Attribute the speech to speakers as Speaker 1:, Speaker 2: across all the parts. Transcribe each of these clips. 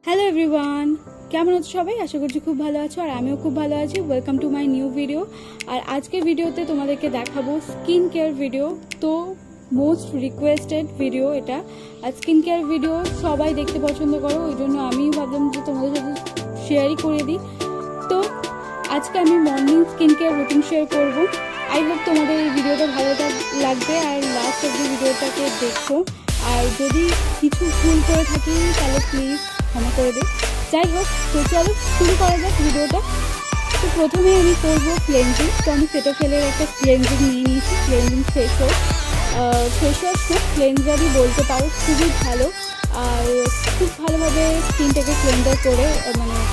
Speaker 1: Hello everyone, কেমন আছো সবাই? আশা করছি খুব ভালো আছো আর আমিও খুব ভালো আছি। Welcome to my new video. আর আজকের ভিডিওতে তোমাদেরকে দেখাবো স্কিন কেয়ার ভিডিও। তো মোস্ট রিকোয়েস্টেড ভিডিও এটা। আর স্কিন কেয়ার ভিডিও সবাই দেখতে পছন্দ করো, ওই জন্য আমিও ভাবলাম যে তোমাদের সাথে শেয়ারই করে দিই। তো আজকে আমি morning skin care routine share করবো। আই হোপ তোমাদের এই ভিডিওটা ভালো লাগবে আর লাস্ট অব্দি ভিডিওটাকে দেখো। আর যদি কিছু ভুল করে থাকি তাহলে প্লিজ ক্ষমা করে দিই। যাই হোক, তো চলো শুরু করা যাক ভিডিওটা। তো প্রথমে আমি করবো ক্লেনজিং। তো আমি সেটাফেলের একটা ক্লেনজিং নিয়ে নিয়েছি, cleansing face wash. Face wash না, ক্লেনজারই বলতে পারো। খুবই ভালো আর খুব ভালোভাবে স্কিনটাকে ক্লেনজার করে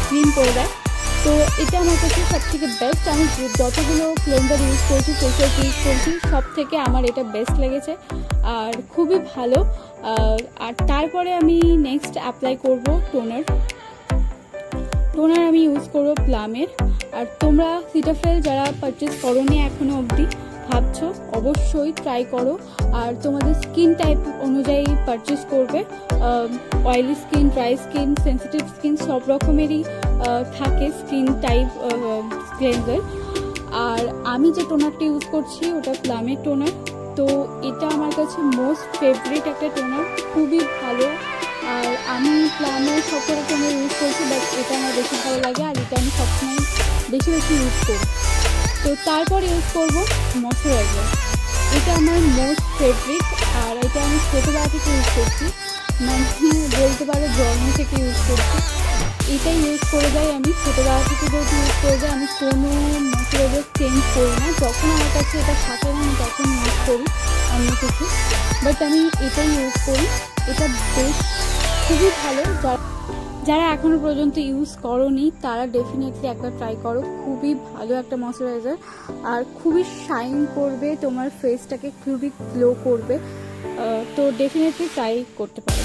Speaker 1: ক্লিন করে দেয়। তো এটা আমার কাছে সব থেকে বেস্ট। আমি যতগুলো ক্লেনজার ইউজ করেছি, ফেস ওয়াশ ইউজ করেছি, সব থেকে আমার এটা বেস্ট লেগেছে আর খুবই ভালো। আর তারপরে আমি নেক্সট অ্যাপ্লাই করব টোনার। আমি ইউজ করবো প্লামের। আর তোমরা সিটাফেল যারা পারচেস করোনি এখনও অবধি, ভাবছো, অবশ্যই ট্রাই করো। আর তোমাদের স্কিন টাইপ অনুযায়ী পারচেস করবে। Oily skin, dry skin, sensitive skin সব রকমেরই থাকে স্কিন টাইপ ক্লেনজার। আর আমি যে টোনারটা ইউজ করছি ওটা প্লামের টোনার। তো এটা আমার কাছে মোস্ট ফেভারিট একটা টোনার, খুবই ভালো। আর আমি প্লামের সকল টোনার ইউজ করছি, বাট এটা আমার বেশি ভালো লাগে আর এটা আমি সবসময় বেশি ইউজ করি। তো তারপর ইউজ করবো ময়শ্চারাইজার। এটা আমার মোস্ট ফেভারিট আর এটা আমি ছোটোবেলা থেকে ইউজ করছি, বলতে পারো জন্ম থেকে ইউজ করছি। এটাই ইউজ করে যাই আমি ছোটোবেলা থেকে, যেহেতু ইউজ করে যাই আমি কোনো ময়শ্চারাইজার চেঞ্জ করি না। যখন আমার কাছে এটা থাকে না আমি তখন ইউজ করি অন্য কিছু, বাট আমি এটাই ইউজ করি। এটা বেশ খুবই ভালো। যারা এখনও পর্যন্ত ইউজ করোনি তারা ডেফিনেটলি একবার ট্রাই করো। খুবই ভালো একটা ময়শ্চারাইজার আর খুবই শাইন করবে, তোমার ফেসটাকে খুবই গ্লো করবে। তো ডেফিনেটলি ট্রাই করতে পারো।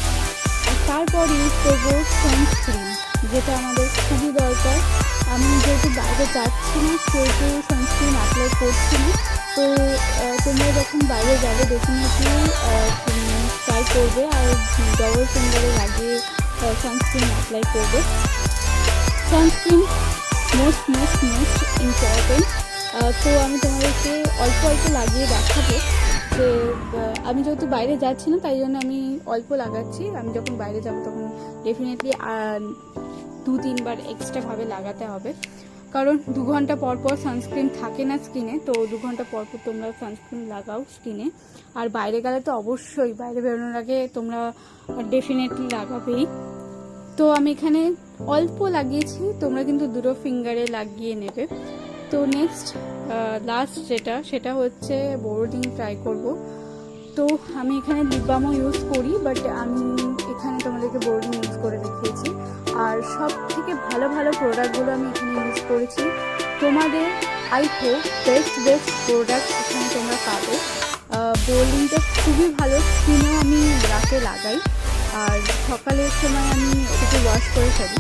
Speaker 1: আর তারপর ইউজ করবো সানস্ক্রিন, যেটা আমাদের খুবই দরকার। আমি যেহেতু বাইরে যাচ্ছি না সেহেতু সানস্ক্রিন অ্যাপ্লাই করছি না। তো তোমরা যখন বাইরে যাবে ডেফিনেটলি ট্রাই করবে আর ডবল ফিঙ্গারে লাগিয়ে সানস্ক্রিন অ্যাপ্লাই করবে। Sunscreen most important. তো আমি তোমাদেরকে অল্প লাগিয়ে দেখাবো যে আমি যেহেতু বাইরে যাচ্ছি না তাই জন্য আমি অল্প লাগাচ্ছি। আমি যখন বাইরে যাবো তখন ডেফিনেটলি 2-3 বার এক্সট্রাভাবে লাগাতে হবে, কারণ 2 ঘন্টা পর সানস্ক্রিন থাকে না স্কিনে। তো 2 ঘন্টা পর তোমরা সানস্ক্রিন লাগাও স্কিনে। আর বাইরে গেলে তো অবশ্যই, বাইরে বেরোনোর আগে তোমরা ডেফিনেটলি লাগাবেই। তো আমি এখানে অল্প লাগিয়েছি, তোমরা কিন্তু 2 ফিঙ্গারে লাগিয়ে নেবে। তো নেক্সট লাস্ট সেটা হচ্ছে বোরোডিং ট্রাই করব। তো আমি এখানে লিপ বামও ইউজ করি, বাট আমি এখানে তোমাদেরকে বোরোডিং ইউজ করে দেখিয়েছি। আর সব থেকে ভালো প্রোডাক্টগুলো আমি এখানে ইউজ করেছি। তোমাদের আই হোপ বেস্ট প্রোডাক্ট এখানে তোমরা পাবে। বোরোডিংটা খুবই ভালো, স্কিনেও আমি রাতে লাগাই আর সকালের সময় আমি ওটাকে ওয়াশ করে ফেলি।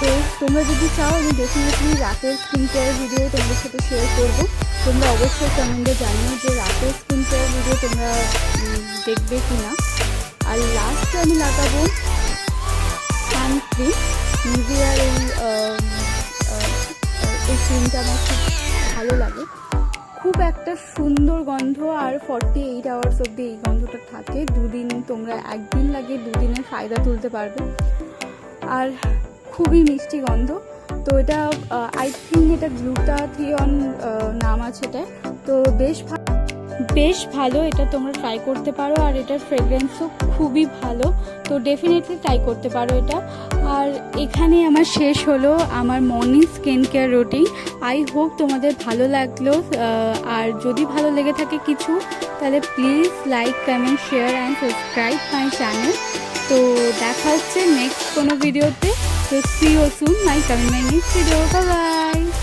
Speaker 1: তো তোমরা যদি চাও আমি ডেফিনেটলি রাতের স্কিন কেয়ার ভিডিও তোমাদের সাথে শেয়ার করবো। তোমরা অবশ্যই কমেন্টে জানিও যে রাতের স্কিন কেয়ার ভিডিও তোমরা দেখবে কি না। আর লাস্টে আমি লাগাবো সানস্ক্রিন। নিভিয়ার এই ক্রিমটা আমার খুব ভালো লাগে, খুব একটা সুন্দর গন্ধ। আর 48 আওয়ার্স অবধি এই গন্ধটা থাকে। 2 দিন, তোমরা একদিন লাগিয়ে 2 দিনের ফায়দা তুলতে পারবে। আর খুবই মিষ্টি গন্ধ। তো এটা আই থিঙ্ক এটা গ্লুটাথিয়ন নাম আছে এটা। তো বেশ ভালো, এটা তোমরা ট্রাই করতে পারো। আর এটার ফ্রেগ্রেন্সও খুবই ভালো, তো ডেফিনেটলি ট্রাই করতে পারো এটা। আর এখানে আমার শেষ হলো আমার morning skin care routine. I hope তোমাদের ভালো লাগলো। আর যদি ভালো লেগে থাকে কিছু তাহলে please like, comment, share and subscribe my channel. তো দেখা হচ্ছে নেক্সট কোনো ভিডিওতে। So see you soon, my next video. Bye bye.